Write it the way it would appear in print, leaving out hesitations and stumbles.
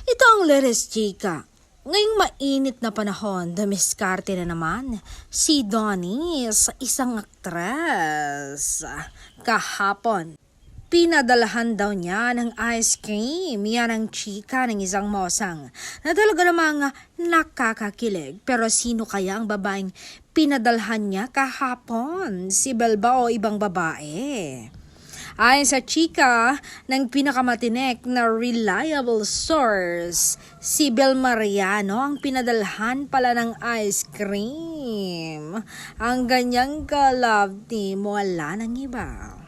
Ito ang Leres Chika. Ngayong mainit na panahon, dumiskarte na naman si Donnie sa isang aktres. Kahapon, pinadalahan daw niya ng ice cream. Yan ang chika ng isang mosang na talaga namang nakakakilig. Pero sino kaya ang babaeng pinadalhan niya kahapon? Si Belba o ibang babae? Ayon sa chika ng pinakamatinik na reliable source, si Bel Mariano ang pinadalhan pala ng ice cream. Ang ganyang ka-love team, wala nang iba.